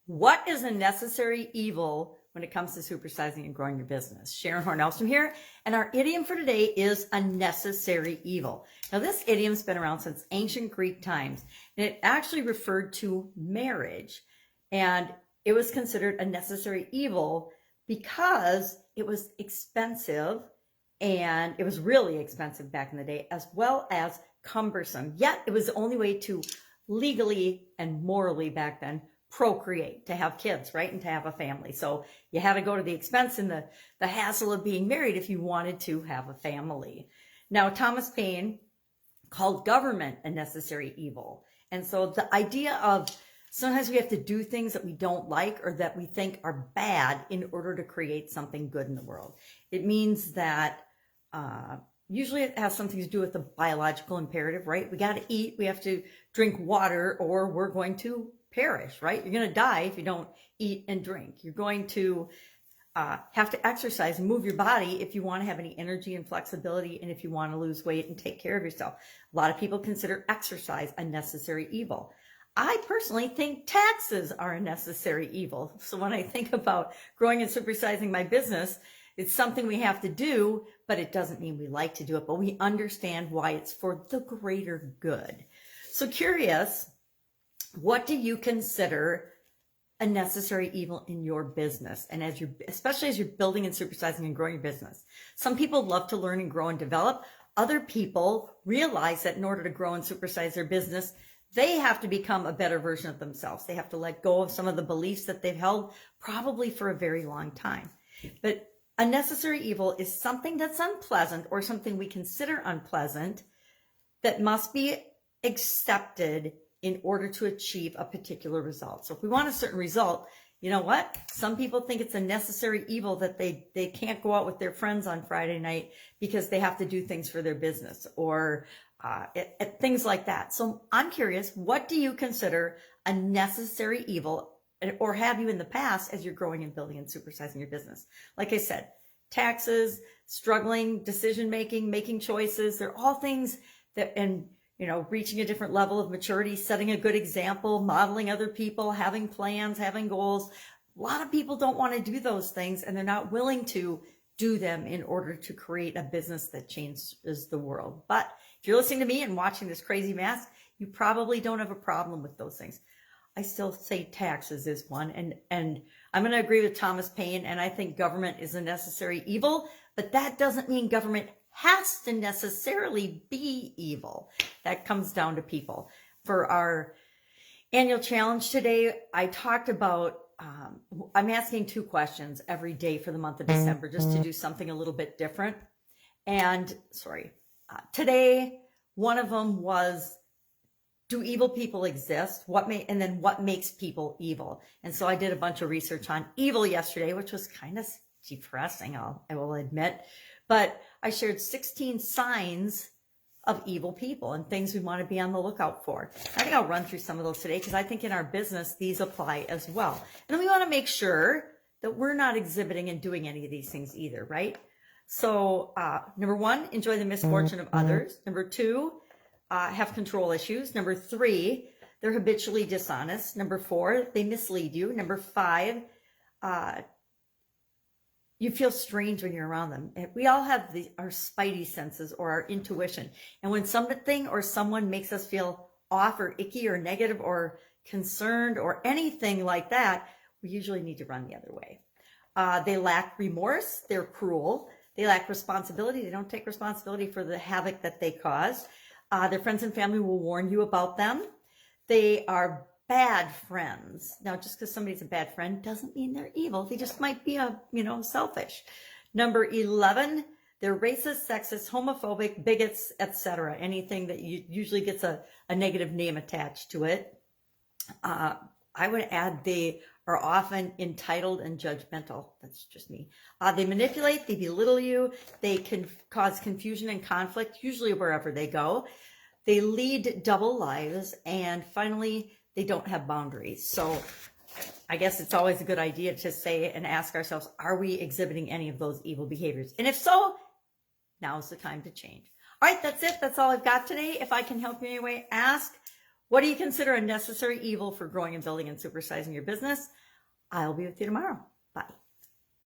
What is a necessary evil when it comes to supersizing and growing your business? Sharon Horne-Ellstrom here, and our idiom for today is a necessary evil. Now, this idiom's been around since ancient Greek times, and it actually referred to marriage, and it was considered a necessary evil because it was expensive, and it was really expensive back in the day, as well as cumbersome. Yet, it was the only way to legally and morally back then procreate, to have kids, right? And to have a family. So you had to go to the expense and the hassle of being married if you wanted to have a family. Now, Thomas Paine called government a necessary evil. And so the idea of sometimes we have to do things that we don't like or that we think are bad in order to create something good in the world. It means that usually it has something to do with the biological imperative, right? We got to eat, we have to drink water, or we're going to perish, right? You're going to die if you don't eat and drink. You're going to have to exercise and move your body if you want to have any energy and flexibility, and if you want to lose weight and take care of yourself. A lot of people consider exercise a necessary evil. I personally think taxes are a necessary evil. So when I think about growing and supersizing my business, it's something we have to do, but it doesn't mean we like to do it, but we understand why it's for the greater good. So curious, what do you consider a necessary evil in your business? And especially as you're building and supersizing and growing your business. Some people love to learn and grow and develop. Other people realize that in order to grow and supersize their business, they have to become a better version of themselves. They have to let go of some of the beliefs that they've held probably for a very long time. But a necessary evil is something that's unpleasant, or something we consider unpleasant, that must be accepted in order to achieve a particular result. So if we want a certain result, you know what? Some people think it's a necessary evil that they can't go out with their friends on Friday night because they have to do things for their business, or things like that. So I'm curious, what do you consider a necessary evil, or have you in the past as you're growing and building and supersizing your business? Like I said, taxes, struggling, decision-making, making choices, they're all things that, and reaching a different level of maturity, setting a good example, modeling other people, having plans, having goals. A lot of people don't want to do those things, and they're not willing to do them in order to create a business that changes the world. But if you're listening to me and watching this crazy mess, you probably don't have a problem with those things. I still say taxes is one, and I'm going to agree with Thomas Paine, and I think government is a necessary evil, but that doesn't mean government has to necessarily be evil. That comes down to people. For our annual challenge today, I talked about, I'm asking 2 questions every day for the month of December, just to do something a little bit different. And today, one of them was, do evil people exist? And then what makes people evil? And so I did a bunch of research on evil yesterday, which was kind of depressing, I will admit. But I shared 16 signs of evil people and things we want to be on the lookout for. I think I'll run through some of those today, because I think in our business, these apply as well. And then we want to make sure that we're not exhibiting and doing any of these things either, right? So number 1, enjoy the misfortune of others. Number 2, have control issues. Number 3, they're habitually dishonest. Number 4, they mislead you. Number 5, you feel strange when you're around them. We all have our spidey senses, or our intuition. And when something or someone makes us feel off or icky or negative or concerned or anything like that, we usually need to run the other way. They lack remorse. They're cruel. They lack responsibility. They don't take responsibility for the havoc that they cause. Their friends and family will warn you about them. They are bad friends. Now, just because somebody's a bad friend doesn't mean they're evil. They just might be selfish. Number 11, they're racist, sexist, homophobic, bigots, etc. Anything that usually gets a negative name attached to it. I would add they are often entitled and judgmental. That's just me. They manipulate, they belittle you, they can cause confusion and conflict, usually wherever they go. They lead double lives, and finally, they don't have boundaries. So I guess it's always a good idea to say and ask ourselves, are we exhibiting any of those evil behaviors? And if so, now's the time to change. All right, that's it. That's all I've got today. If I can help you in any way, ask. What do you consider a necessary evil for growing and building and supersizing your business? I'll be with you tomorrow.